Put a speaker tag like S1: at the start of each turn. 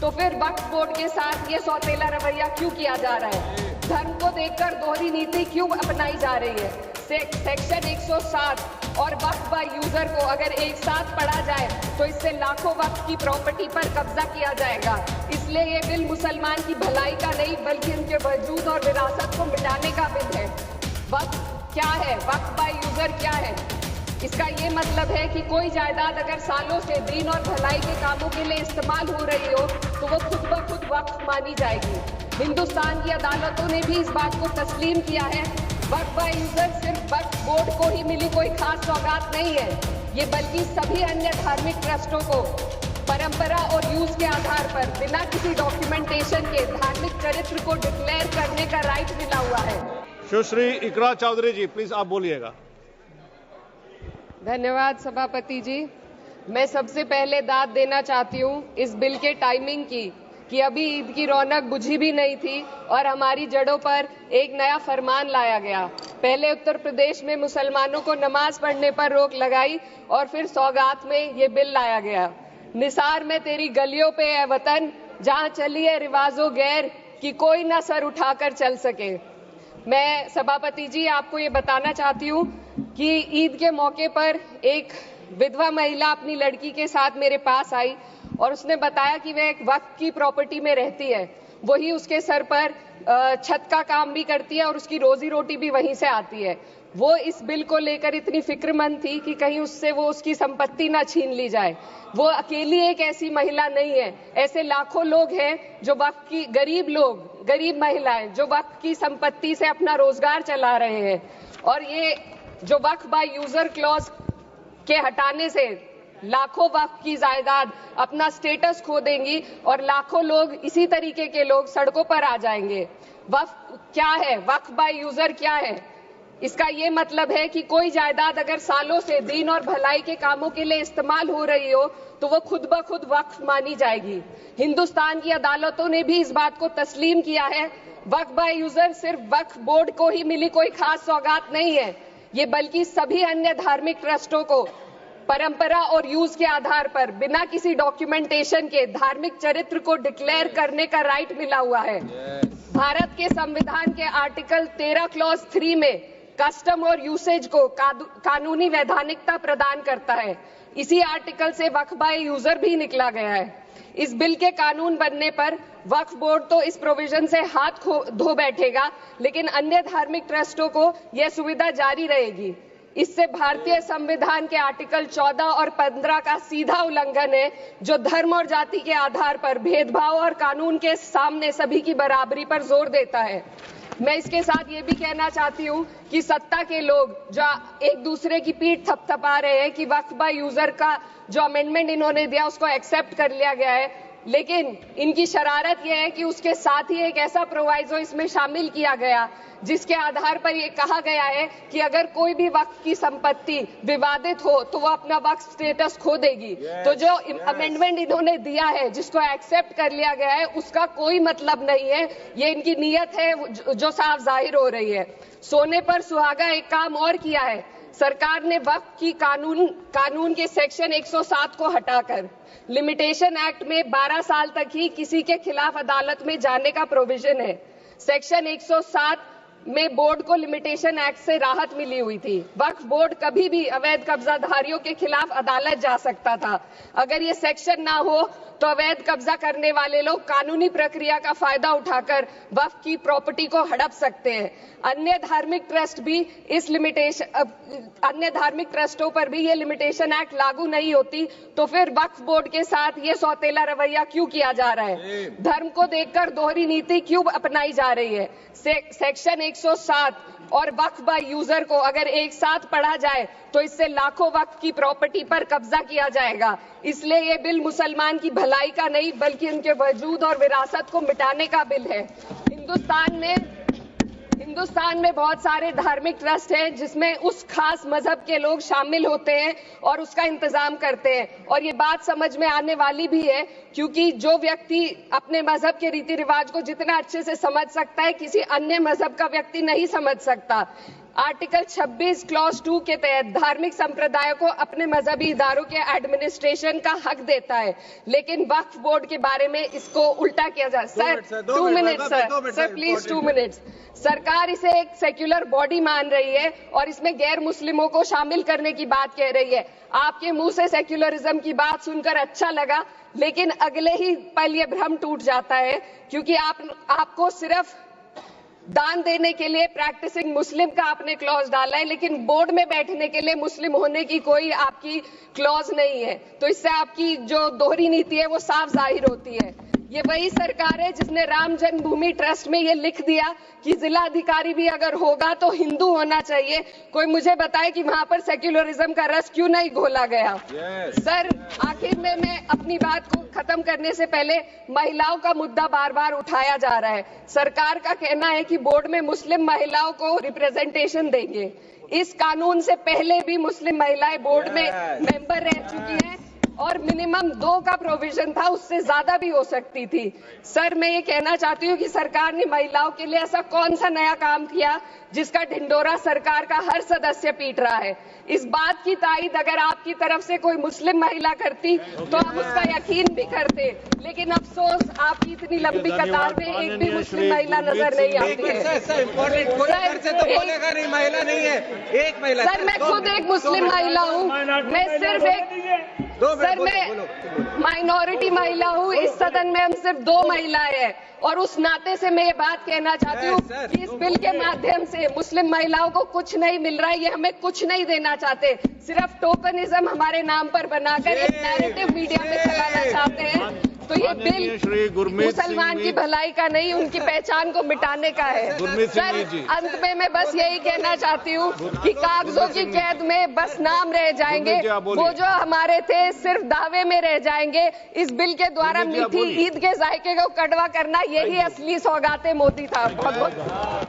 S1: तो फिर वक्फ बोर्ड के साथ ये सौतेला रवैया क्यों किया जा रहा है? धर्म को देखकर दोहरी नीति क्यों अपनाई जा रही है? सेक्शन 107 और वक्फ बाय यूजर को अगर एक साथ पढ़ा जाए तो इससे लाखों वक्फ की प्रॉपर्टी पर कब्जा किया जाएगा। इसलिए ये बिल मुसलमान की भलाई का नहीं बल्कि उनके वजूद और विरासत को मिटाने का बिल है। वक्फ क्या है? वक्फ बाय यूजर क्या है? इसका ये मतलब है कि कोई जायदाद अगर सालों से दीन और भलाई के कामों के लिए इस्तेमाल हो रही हो तो वो खुद ब खुद वक्फ मानी जाएगी। हिंदुस्तान की अदालतों ने भी इस बात को तस्लीम किया है। वक्फ बाय यूजर सिर्फ वक्फ बोर्ड को ही मिली कोई खास सौगात नहीं है, ये बल्कि सभी अन्य धार्मिक ट्रस्टों को परंपरा और यूज के आधार पर बिना किसी डॉक्यूमेंटेशन के धार्मिक चरित्र को डिक्लेयर करने का राइट मिला हुआ है।
S2: सुश्री इकरा चौधरी जी, प्लीज आप बोलिएगा।
S1: धन्यवाद सभापति जी। मैं सबसे पहले दाद देना चाहती हूँ इस बिल के टाइमिंग की कि अभी ईद की रौनक बुझी भी नहीं थी और हमारी जड़ों पर एक नया फरमान लाया गया। पहले उत्तर प्रदेश में मुसलमानों को नमाज पढ़ने पर रोक लगाई और फिर सौगात में ये बिल लाया गया। निसार में तेरी गलियों पे है वतन, जहाँ चली है रिवाजो गैर कि कोई ना सर उठाकर चल सके। मैं सभापति जी आपको ये बताना चाहती हूँ कि ईद के मौके पर एक विधवा महिला अपनी लड़की के साथ मेरे पास आई और उसने बताया कि वह एक वक्फ की प्रॉपर्टी में रहती है, वही उसके सर पर छत का काम भी करती है और उसकी रोजी रोटी भी वहीं से आती है। वो इस बिल को लेकर इतनी फिक्रमंद थी कि कहीं उससे वो उसकी संपत्ति ना छीन ली जाए। वो अकेली एक ऐसी महिला नहीं है, ऐसे लाखों लोग हैं जो वक्फ की गरीब महिलाएं जो वक्फ की संपत्ति से अपना रोजगार चला रहे हैं। और ये जो वक्फ बाय यूजर क्लॉज के हटाने से लाखों वक्फ की जायदाद अपना स्टेटस खो देंगी और लाखों लोग इसी तरीके के लोग सड़कों पर आ जाएंगे। वक्फ क्या है? वक्फ बाय यूजर क्या है? इसका ये मतलब है कि कोई जायदाद अगर सालों से दीन और भलाई के कामों के लिए इस्तेमाल हो रही हो तो वो खुद ब खुद वक्फ मानी जाएगी। हिंदुस्तान की अदालतों ने भी इस बात को तस्लीम किया है। वक्फ बाय यूजर सिर्फ वक्फ बोर्ड को ही मिली कोई खास सौगात नहीं है, ये बल्कि सभी अन्य धार्मिक ट्रस्टों को परंपरा और यूज के आधार पर बिना किसी डॉक्यूमेंटेशन के धार्मिक चरित्र को डिक्लेयर करने का राइट मिला हुआ है। भारत के संविधान के आर्टिकल 13 क्लॉज 3 में कस्टम और यूसेज को कानूनी वैधानिकता प्रदान करता है। इसी आर्टिकल से वक्फ बाय यूजर भी निकला गया है। इस बिल के कानून बनने पर वक्फ बोर्ड तो इस प्रोविजन से हाथ धो बैठेगा, लेकिन अन्य धार्मिक ट्रस्टों को यह सुविधा जारी रहेगी। इससे भारतीय संविधान के आर्टिकल 14 और 15 का सीधा उल्लंघन है, जो धर्म और जाति के आधार पर भेदभाव और कानून के सामने सभी की बराबरी पर जोर देता है। मैं इसके साथ ये भी कहना चाहती हूँ कि सत्ता के लोग जो एक दूसरे की पीठ थपथपा रहे हैं कि वक्फ बाय यूजर का जो अमेंडमेंट इन्होंने दिया उसको एक्सेप्ट कर लिया गया है, लेकिन इनकी शरारत यह है कि उसके साथ ही एक ऐसा प्रोवाइजो इसमें शामिल किया गया जिसके आधार पर यह कहा गया है कि अगर कोई भी वक्फ की संपत्ति विवादित हो तो वो अपना वक्फ स्टेटस खो देगी। तो जो अमेंडमेंट इन्होंने दिया है, जिसको एक्सेप्ट कर लिया गया है, उसका कोई मतलब नहीं है। ये इनकी नीयत है जो साफ जाहिर हो रही है। सोने पर सुहागा एक काम और किया है। सरकार ने वक्फ की कानून के सेक्शन 107 को हटाकर लिमिटेशन एक्ट में 12 साल तक ही किसी के खिलाफ अदालत में जाने का प्रोविजन है। सेक्शन 107 में बोर्ड को लिमिटेशन एक्ट से राहत मिली हुई थी। वक्फ बोर्ड कभी भी अवैध कब्जाधारियों के खिलाफ अदालत जा सकता था। अगर ये सेक्शन ना हो तो अवैध कब्जा करने वाले लोग कानूनी प्रक्रिया का फायदा उठाकर वक्फ की प्रॉपर्टी को हड़प सकते हैं। अन्य धार्मिक ट्रस्टों पर भी ये लिमिटेशन एक्ट लागू नहीं होती, तो फिर वक्फ बोर्ड के साथ ये सौतेला रवैया क्यों किया जा रहा है? धर्म को देखकर दोहरी नीति क्यों अपनाई जा रही है? सेक्शन 107 और वक्फ बाय यूजर को अगर एक साथ पढ़ा जाए तो इससे लाखों वक्फ की प्रॉपर्टी पर कब्जा किया जाएगा। इसलिए ये बिल मुसलमान की भलाई का नहीं बल्कि उनके वजूद और विरासत को मिटाने का बिल है। हिंदुस्तान में बहुत सारे धार्मिक ट्रस्ट हैं जिसमें उस खास मजहब के लोग शामिल होते हैं और उसका इंतजाम करते हैं। और ये बात समझ में आने वाली भी है, क्योंकि जो व्यक्ति अपने मजहब के रीति रिवाज को जितना अच्छे से समझ सकता है, किसी अन्य मजहब का व्यक्ति नहीं समझ सकता। आर्टिकल 26 क्लॉज 2 के तहत धार्मिक संप्रदायों को अपने मजहबी इदारों के एडमिनिस्ट्रेशन का हक देता है, लेकिन वक्फ बोर्ड के बारे में इसको उल्टा किया जा। Sir 2 minutes sir please 2 minutes. सरकार इसे एक सेक्युलर बॉडी मान रही है और इसमें गैर मुस्लिमों को शामिल करने की बात कह रही है। आपके मुंह से सेक्युलरिज्म की बात सुनकर अच्छा लगा, लेकिन अगले ही पल ये भ्रम टूट जाता है, क्योंकि आपको सिर्फ दान देने के लिए प्रैक्टिसिंग मुस्लिम का आपने क्लॉज डाला है, लेकिन बोर्ड में बैठने के लिए मुस्लिम होने की कोई आपकी क्लॉज नहीं है। तो इससे आपकी जो दोहरी नीति है वो साफ जाहिर होती है। ये वही सरकार है जिसने राम जन्मभूमि ट्रस्ट में ये लिख दिया कि जिला अधिकारी भी अगर होगा तो हिंदू होना चाहिए। कोई मुझे बताए कि वहां पर सेक्युलरिज्म का रस क्यों नहीं घोला गया। सर आखिर में मैं अपनी बात को खत्म करने से पहले महिलाओं का मुद्दा बार बार उठाया जा रहा है। सरकार का कहना है कि बोर्ड में मुस्लिम महिलाओं को रिप्रेजेंटेशन देंगे। इस कानून से पहले भी मुस्लिम महिलाएं बोर्ड में मेंबर रह चुकी हैं और मिनिमम 2 का प्रोविजन था, उससे ज्यादा भी हो सकती थी। सर मैं ये कहना चाहती हूँ कि सरकार ने महिलाओं के लिए ऐसा कौन सा नया काम किया जिसका ढिंडोरा सरकार का हर सदस्य पीट रहा है। इस बात की तायीद अगर आपकी तरफ से कोई मुस्लिम महिला करती तो हम उसका यकीन भी करते, लेकिन अफसोस आपकी इतनी लंबी कतार में एक भी मुस्लिम महिला नजर नहीं आती है। सर मैं खुद एक मुस्लिम महिला हूँ, मैं सिर्फ एक सर मैं माइनॉरिटी महिला हूँ। इस सदन में हम सिर्फ 2 महिलाएं हैं और उस नाते से मैं ये बात कहना चाहती हूँ कि इस बिल के माध्यम से मुस्लिम महिलाओं को कुछ नहीं मिल रहा है। ये हमें कुछ नहीं देना चाहते, सिर्फ टोकनिज्म हमारे नाम पर बनाकर एक नैरेटिव मीडिया में चलाना चाहते हैं। तो ये बिल मुसलमान की भलाई का नहीं, उनकी पहचान को मिटाने का है। सर अंत में मैं बस यही कहना चाहती हूँ कि कागजों की कैद में बस नाम रह जाएंगे, वो जो हमारे थे सिर्फ दावे में रह जाएंगे। इस बिल के द्वारा मीठी ईद के जायके को कड़वा करना, यही असली सौगाते मोदी था। बहुत बहुत